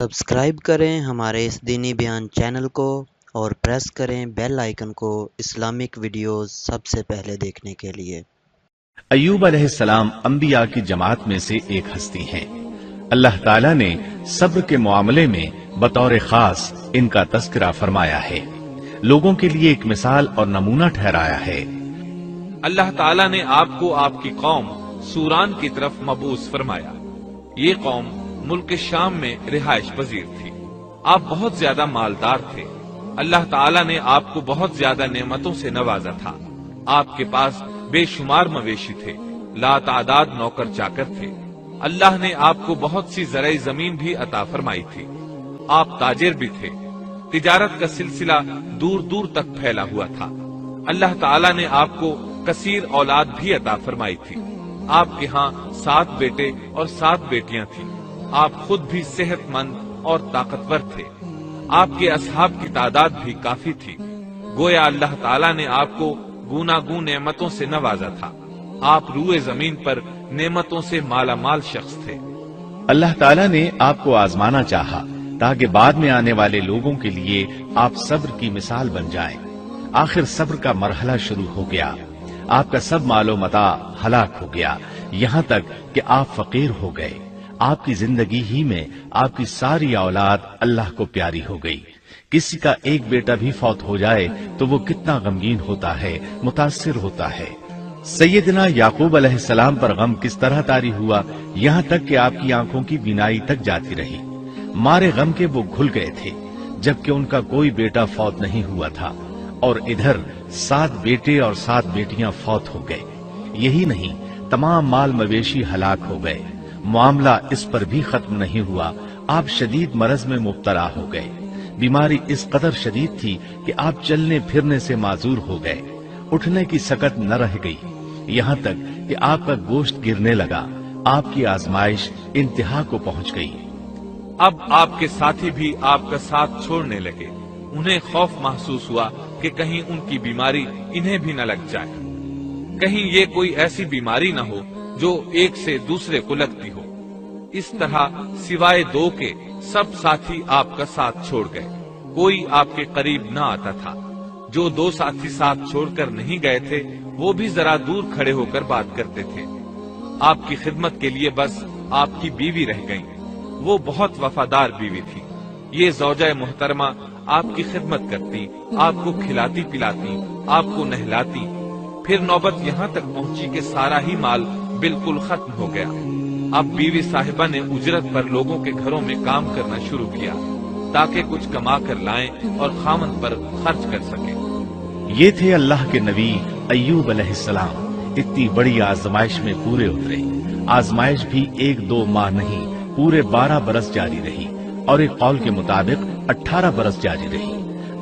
Subscribe کریں ہمارے اس دینی بیان چینل کو اور پریس کریں بیل آئیکن کو اسلامک ویڈیوز سب سے پہلے دیکھنے کے لیے۔ ایوب علیہ السلام انبیاء کی جماعت میں سے ایک ہستی ہیں۔ اللہ تعالیٰ نے صبر کے معاملے میں بطور خاص ان کا تذکرہ فرمایا ہے، لوگوں کے لیے ایک مثال اور نمونہ ٹھہرایا ہے۔ اللہ تعالیٰ نے آپ کو آپ کی قوم سوران کی طرف مبعوث فرمایا۔ یہ قوم ملک شام میں رہائش پذیر تھی۔ آپ بہت زیادہ مالدار تھے۔ اللہ تعالیٰ نے آپ کو بہت زیادہ نعمتوں سے نوازا تھا۔ آپ کے پاس بے شمار مویشی تھے، لا تعداد نوکر چاکر تھے۔ اللہ نے آپ کو بہت سی زرعی زمین بھی عطا فرمائی تھی۔ آپ تاجر بھی تھے۔ تجارت کا سلسلہ دور دور تک پھیلا ہوا تھا۔ اللہ تعالیٰ نے آپ کو کثیر اولاد بھی عطا فرمائی تھی۔ آپ کے ہاں 7 بیٹے اور 7 بیٹیاں تھیں۔ آپ خود بھی صحت مند اور طاقتور تھے۔ آپ کے اصحاب کی تعداد بھی کافی تھی۔ گویا اللہ تعالیٰ نے آپ کو گوناگون نعمتوں سے نوازا تھا۔ آپ روئے زمین پر نعمتوں سے مالا مال شخص تھے۔ اللہ تعالیٰ نے آپ کو آزمانا چاہا تاکہ بعد میں آنے والے لوگوں کے لیے آپ صبر کی مثال بن جائیں۔ آخر صبر کا مرحلہ شروع ہو گیا۔ آپ کا سب مال و متاع ہلاک ہو گیا، یہاں تک کہ آپ فقیر ہو گئے۔ آپ کی زندگی ہی میں آپ کی ساری اولاد اللہ کو پیاری ہو گئی۔ کسی کا ایک بیٹا بھی فوت ہو جائے تو وہ کتنا غمگین ہوتا ہے، متاثر ہوتا ہے۔ سیدنا یعقوب علیہ السلام پر غم کس طرح طاری ہوا، یہاں تک کہ آپ کی آنکھوں کی بینائی تک جاتی رہی۔ مارے غم کے وہ گھل گئے تھے، جبکہ ان کا کوئی بیٹا فوت نہیں ہوا تھا، اور ادھر 7 بیٹے اور 7 بیٹیاں فوت ہو گئے۔ یہی نہیں، تمام مال مویشی ہلاک ہو گئے۔ معاملہ اس پر بھی ختم نہیں ہوا، آپ شدید مرض میں مبتلا ہو گئے۔ بیماری اس قدر شدید تھی کہ آپ چلنے پھرنے سے معذور ہو گئے، اٹھنے کی سکت نہ رہ گئی، یہاں تک کہ آپ کا گوشت گرنے لگا۔ آپ کی آزمائش انتہا کو پہنچ گئی۔ اب آپ کے ساتھی بھی آپ کا ساتھ چھوڑنے لگے۔ انہیں خوف محسوس ہوا کہ کہیں ان کی بیماری انہیں بھی نہ لگ جائے، کہیں یہ کوئی ایسی بیماری نہ ہو جو ایک سے دوسرے کو لگتی ہو۔ اس طرح سوائے 2 کے سب ساتھی آپ کا ساتھ چھوڑ گئے، کوئی آپ کے قریب نہ آتا تھا۔ جو 2 ساتھی ساتھ چھوڑ کر نہیں گئے تھے وہ بھی ذرا دور کھڑے ہو کر بات کرتے تھے۔ آپ کی خدمت کے لیے بس آپ کی بیوی رہ گئی۔ وہ بہت وفادار بیوی تھی۔ یہ زوجہ محترمہ آپ کی خدمت کرتی، آپ کو کھلاتی پلاتی، آپ کو نہلاتی۔ پھر نوبت یہاں تک پہنچی کہ سارا ہی مال بالکل ختم ہو گیا۔ اب بیوی صاحبہ نے اجرت پر لوگوں کے گھروں میں کام کرنا شروع کیا تاکہ کچھ کما کر لائیں اور خامن پر خرچ کر سکیں۔ یہ تھے اللہ کے نبی ایوب علیہ السلام، اتنی بڑی آزمائش میں پورے اترے۔ آزمائش بھی 1-2 ماہ نہیں، پورے 12 برس جاری رہی، اور ایک قول کے مطابق 18 برس جاری رہی۔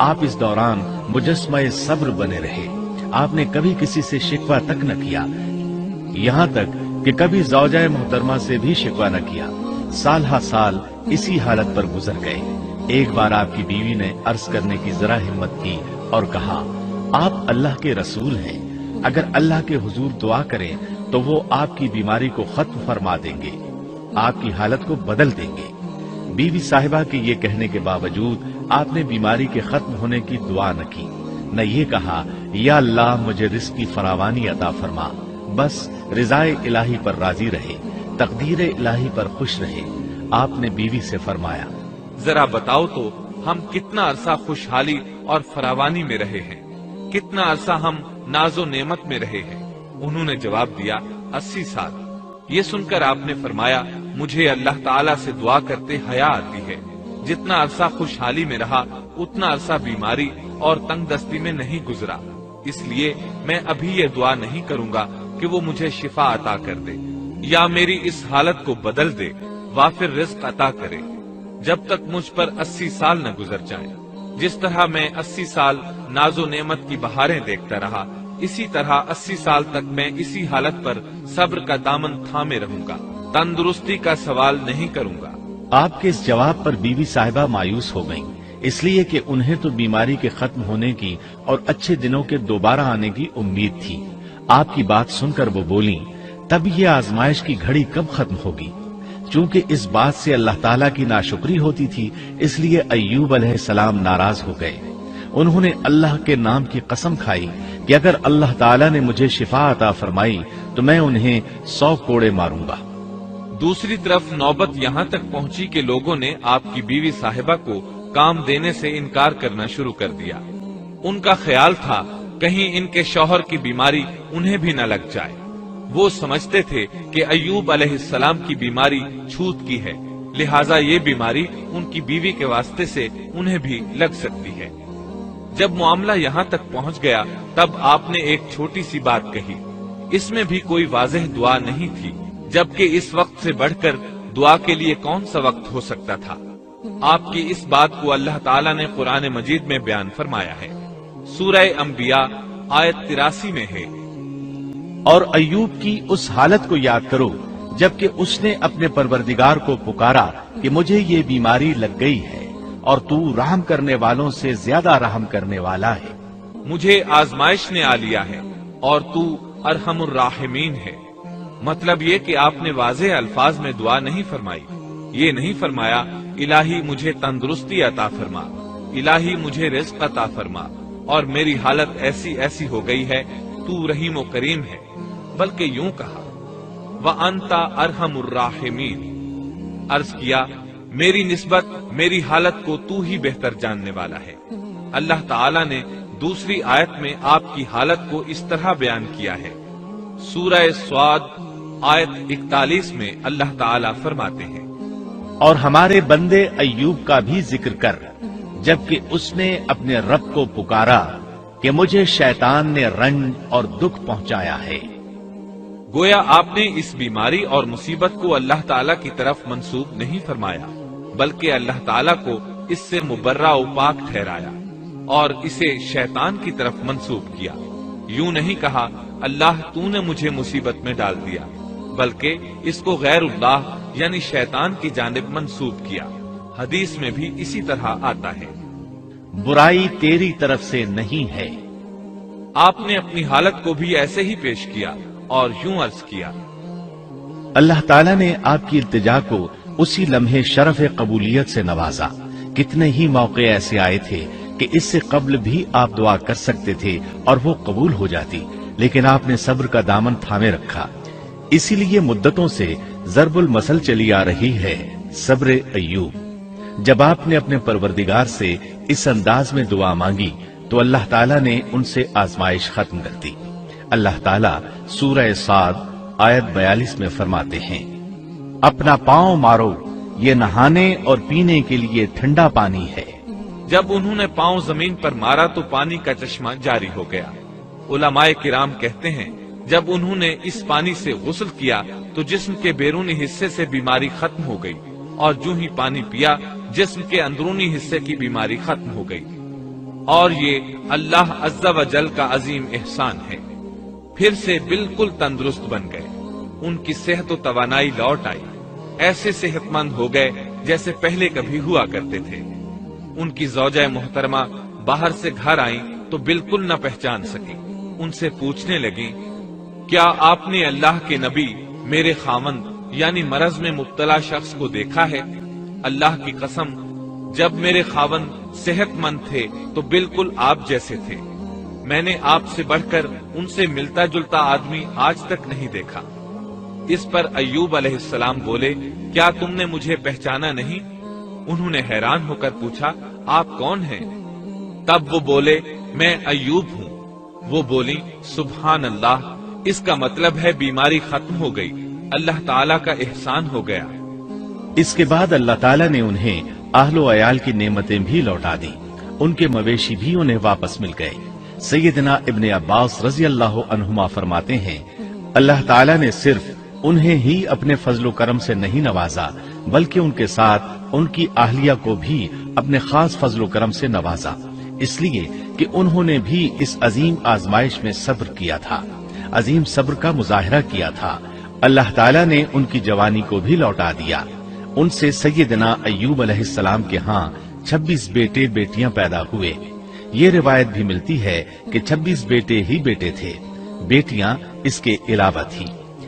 آپ اس دوران مجسمہ صبر بنے رہے۔ آپ نے کبھی کسی سے شکوہ تک نہ کیا، یہاں تک کہ کبھی زوجہ محترمہ سے بھی شکوہ نہ کیا۔ سال ہا سال اسی حالت پر گزر گئے۔ ایک بار آپ کی بیوی نے عرض کرنے کی ذرا ہمت کی اور کہا، آپ اللہ کے رسول ہیں، اگر اللہ کے حضور دعا کریں تو وہ آپ کی بیماری کو ختم فرما دیں گے، آپ کی حالت کو بدل دیں گے۔ بیوی صاحبہ کے یہ کہنے کے باوجود آپ نے بیماری کے ختم ہونے کی دعا نہ کی، نہ یہ کہا یا اللہ مجھے رزق کی فراوانی عطا فرما، بس رضائے الہی پر راضی رہے، تقدیر الہی پر خوش رہے۔ آپ نے بیوی سے فرمایا، ذرا بتاؤ تو ہم کتنا عرصہ خوشحالی اور فراوانی میں رہے ہیں، کتنا عرصہ ہم ناز و نعمت میں رہے ہیں؟ انہوں نے جواب دیا، 80 سال۔ یہ سن کر آپ نے فرمایا، مجھے اللہ تعالیٰ سے دعا کرتے حیا آتی ہے۔ جتنا عرصہ خوشحالی میں رہا اتنا عرصہ بیماری اور تنگ دستی میں نہیں گزرا، اس لیے میں ابھی یہ دعا نہیں کروں گا کہ وہ مجھے شفا عطا کر دے یا میری اس حالت کو بدل دے، وافر رزق عطا کرے، جب تک مجھ پر 80 سال نہ گزر جائیں۔ جس طرح میں 80 سال ناز و نعمت کی بہاریں دیکھتا رہا، اسی طرح 80 سال تک میں اسی حالت پر صبر کا دامن تھامے رہوں گا، تندرستی کا سوال نہیں کروں گا۔ آپ کے اس جواب پر بیوی صاحبہ مایوس ہو گئیں، اس لیے کہ انہیں تو بیماری کے ختم ہونے کی اور اچھے دنوں کے دوبارہ آنے کی امید تھی۔ آپ کی بات سن کر وہ بولیں، تب یہ آزمائش کی گھڑی کب ختم ہوگی؟ چونکہ اس بات سے اللہ تعالیٰ کی ناشکری ہوتی تھی، اس لیے ایوب علیہ السلام ناراض ہو گئے۔ انہوں نے اللہ کے نام کی قسم کھائی کہ اگر اللہ تعالیٰ نے مجھے شفا عطا فرمائی تو میں انہیں 100 کوڑے ماروں گا۔ دوسری طرف نوبت یہاں تک پہنچی کہ لوگوں نے آپ کی بیوی صاحبہ کو کام دینے سے انکار کرنا شروع کر دیا۔ ان کا خیال تھا کہیں ان کے شوہر کی بیماری انہیں بھی نہ لگ جائے۔ وہ سمجھتے تھے کہ ایوب علیہ السلام کی بیماری چھوت کی ہے، لہٰذا یہ بیماری ان کی بیوی کے واسطے سے انہیں بھی لگ سکتی ہے۔ جب معاملہ یہاں تک پہنچ گیا تب آپ نے ایک چھوٹی سی بات کہی، اس میں بھی کوئی واضح دعا نہیں تھی، جبکہ اس وقت سے بڑھ کر دعا کے لیے کون سا وقت ہو سکتا تھا۔ آپ کی اس بات کو اللہ تعالیٰ نے قرآن مجید میں بیان فرمایا ہے۔ سورہ انبیاء آیت 83 میں ہے، اور ایوب کی اس حالت کو یاد کرو جبکہ اس نے اپنے پروردگار کو پکارا کہ مجھے یہ بیماری لگ گئی ہے اور تو رحم کرنے والوں سے زیادہ رحم کرنے والا ہے۔ مجھے آزمائش نے آ لیا ہے اور تو ارحم الراحمین ہے۔ مطلب یہ کہ آپ نے واضح الفاظ میں دعا نہیں فرمائی، یہ نہیں فرمایا الہی مجھے تندرستی عطا فرما، الہی مجھے رزق عطا فرما اور میری حالت ایسی ایسی ہو گئی ہے، تو رحیم و کریم ہے، بلکہ یوں کہا وَأَنْتَ أَرْحَمُ الرَّاحِمِينَ، عرض کیا میری نسبت میری حالت کو تو ہی بہتر جاننے والا ہے۔ اللہ تعالیٰ نے دوسری آیت میں آپ کی حالت کو اس طرح بیان کیا ہے۔ سورہ صاد آیت 41 میں اللہ تعالیٰ فرماتے ہیں، اور ہمارے بندے ایوب کا بھی ذکر کر جبکہ اس نے اپنے رب کو پکارا کہ مجھے شیطان نے رنج اور دکھ پہنچایا ہے۔ گویا آپ نے اس بیماری اور مصیبت کو اللہ تعالیٰ کی طرف منسوب نہیں فرمایا، بلکہ اللہ تعالیٰ کو اس سے مبرہ و پاک ٹھہرایا اور اسے شیطان کی طرف منسوب کیا۔ یوں نہیں کہا اللہ تو نے مجھے مصیبت میں ڈال دیا، بلکہ اس کو غیر اللہ یعنی شیطان کی جانب منسوب کیا۔ حدیث میں بھی اسی طرح آتا ہے، برائی تیری طرف سے نہیں ہے۔ آپ نے اپنی حالت کو بھی ایسے ہی پیش کیا اور یوں عرض کیا، اللہ تعالیٰ نے آپ کی التجا کو اسی لمحے شرف قبولیت سے نوازا۔ کتنے ہی موقع ایسے آئے تھے کہ اس سے قبل بھی آپ دعا کر سکتے تھے اور وہ قبول ہو جاتی، لیکن آپ نے صبر کا دامن تھامے رکھا۔ اسی لیے مدتوں سے ضرب المثل چلی آ رہی ہے صبر ایوب۔ جب آپ نے اپنے پروردگار سے اس انداز میں دعا مانگی تو اللہ تعالیٰ نے ان سے آزمائش ختم کر دی۔ اللہ تعالیٰ سورہ صاد آیت 42 میں فرماتے ہیں، اپنا پاؤں مارو، یہ نہانے اور پینے کے لیے ٹھنڈا پانی ہے۔ جب انہوں نے پاؤں زمین پر مارا تو پانی کا چشمہ جاری ہو گیا۔ علماء کرام کہتے ہیں جب انہوں نے اس پانی سے غسل کیا تو جسم کے بیرونی حصے سے بیماری ختم ہو گئی، اور جو ہی پانی پیا جسم کے اندرونی حصے کی بیماری ختم ہو گئی، اور یہ اللہ عز و جل کا عظیم احسان ہے۔ پھر سے بالکل تندرست بن گئے، ان کی صحت و توانائی لوٹ آئی، ایسے صحت مند ہو گئے جیسے پہلے کبھی ہوا کرتے تھے۔ ان کی زوجہ محترمہ باہر سے گھر آئیں تو بالکل نہ پہچان سکی، ان سے پوچھنے لگیں، کیا آپ نے اللہ کے نبی میرے خاوند یعنی مرض میں مبتلا شخص کو دیکھا ہے؟ اللہ کی قسم جب میرے خاوند صحت مند تھے تو بالکل آپ جیسے تھے، میں نے آپ سے بڑھ کر ان سے ملتا جلتا آدمی آج تک نہیں دیکھا۔ اس پر ایوب علیہ السلام بولے، کیا تم نے مجھے پہچانا نہیں؟ انہوں نے حیران ہو کر پوچھا، آپ کون ہیں؟ تب وہ بولے، میں ایوب ہوں۔ وہ بولی، سبحان اللہ، اس کا مطلب ہے بیماری ختم ہو گئی، اللہ تعالیٰ کا احسان ہو گیا۔ اس کے بعد اللہ تعالیٰ نے انہیں اہل و عیال کی نعمتیں بھی لوٹا دی، ان کے مویشی بھی انہیں واپس مل گئے۔ سیدنا ابن عباس رضی اللہ عنہما فرماتے ہیں، اللہ تعالیٰ نے صرف انہیں ہی اپنے فضل و کرم سے نہیں نوازا بلکہ ان کے ساتھ ان کی اہلیہ کو بھی اپنے خاص فضل و کرم سے نوازا، اس لیے کہ انہوں نے بھی اس عظیم آزمائش میں صبر کیا تھا، عظیم صبر کا مظاہرہ کیا تھا۔ اللہ تعالیٰ نے ان کی جوانی کو بھی لوٹا دیا۔ ان سے سیدنا ایوب علیہ السلام کے ہاں 26 بیٹے بیٹیاں پیدا ہوئے۔ یہ روایت بھی ملتی ہے کہ 26 بیٹے ہی بیٹے تھے، بیٹیاں اس کے علاوہ تھی۔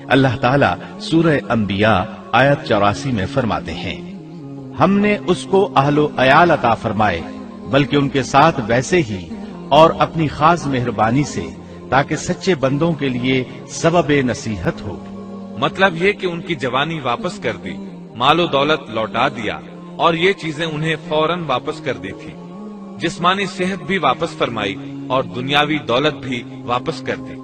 اللہ تعالیٰ سورہ انبیاء آیت 84 میں فرماتے ہیں، ہم نے اس کو اہل و عیال عطا فرمائے بلکہ ان کے ساتھ ویسے ہی اور اپنی خاص مہربانی سے، تاکہ سچے بندوں کے لیے سبب نصیحت ہو۔ مطلب یہ کہ ان کی جوانی واپس کر دی، مال و دولت لوٹا دیا، اور یہ چیزیں انہیں فوراً واپس کر دی تھی۔ جسمانی صحت بھی واپس فرمائی اور دنیاوی دولت بھی واپس کر دی۔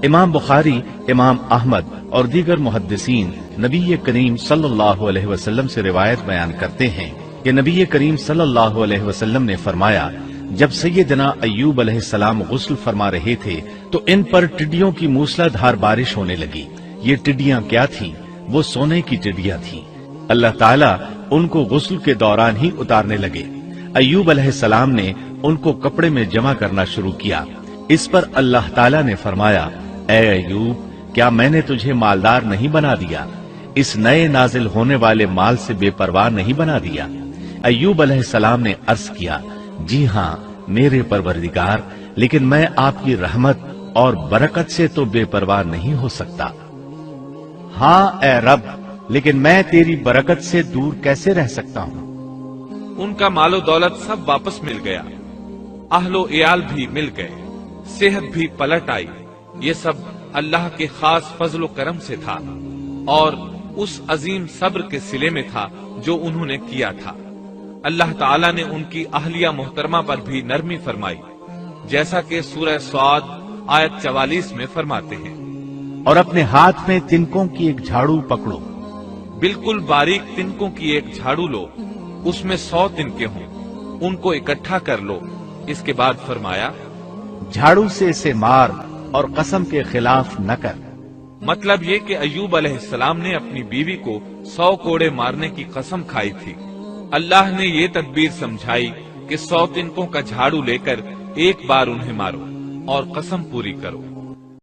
امام بخاری، امام احمد اور دیگر محدثین نبی کریم صلی اللہ علیہ وسلم سے روایت بیان کرتے ہیں کہ نبی کریم صلی اللہ علیہ وسلم نے فرمایا، جب سیدنا ایوب علیہ السلام غسل فرما رہے تھے تو ان پر ٹڈیوں کی موسلا دھار بارش ہونے لگی۔ یہ ٹڈیاں کیا تھیں؟ وہ سونے کی ٹڈیاں تھیں۔ اللہ تعالیٰ ان کو غسل کے دوران ہی اتارنے لگے۔ ایوب علیہ السلام نے ان کو کپڑے میں جمع کرنا شروع کیا۔ اس پر اللہ تعالیٰ نے فرمایا، اے ایوب، کیا میں نے تجھے مالدار نہیں بنا دیا؟ اس نئے نازل ہونے والے مال سے بے پرواہ نہیں بنا دیا؟ ایوب علیہ السلام نے عرض کیا، جی ہاں میرے پروردگار، لیکن میں آپ کی رحمت اور برکت سے تو بے پرواہ نہیں ہو سکتا۔ ہاں اے رب، لیکن میں تیری برکت سے دور کیسے رہ سکتا ہوں؟ ان کا مال و دولت سب واپس مل گیا، اہل و عیال بھی مل گئے، صحت بھی پلٹ آئی۔ یہ سب اللہ کے خاص فضل و کرم سے تھا اور اس عظیم صبر کے صلے میں تھا جو انہوں نے کیا تھا۔ اللہ تعالیٰ نے ان کی اہلیہ محترمہ پر بھی نرمی فرمائی، جیسا کہ سورہ صاد آیت 44 میں فرماتے ہیں، اور اپنے ہاتھ میں تنکوں کی ایک جھاڑو پکڑو۔ بالکل باریک تنکوں کی ایک جھاڑو لو، اس میں 100 تنکے ہوں، ان کو اکٹھا کر لو۔ اس کے بعد فرمایا، جھاڑو سے اسے مار اور قسم کے خلاف نہ کر۔ مطلب یہ کہ ایوب علیہ السلام نے اپنی بیوی کو 100 کوڑے مارنے کی قسم کھائی تھی۔ اللہ نے یہ تدبیر سمجھائی کہ 100 تنکوں کا جھاڑو لے کر ایک بار انہیں مارو اور قسم پوری کرو۔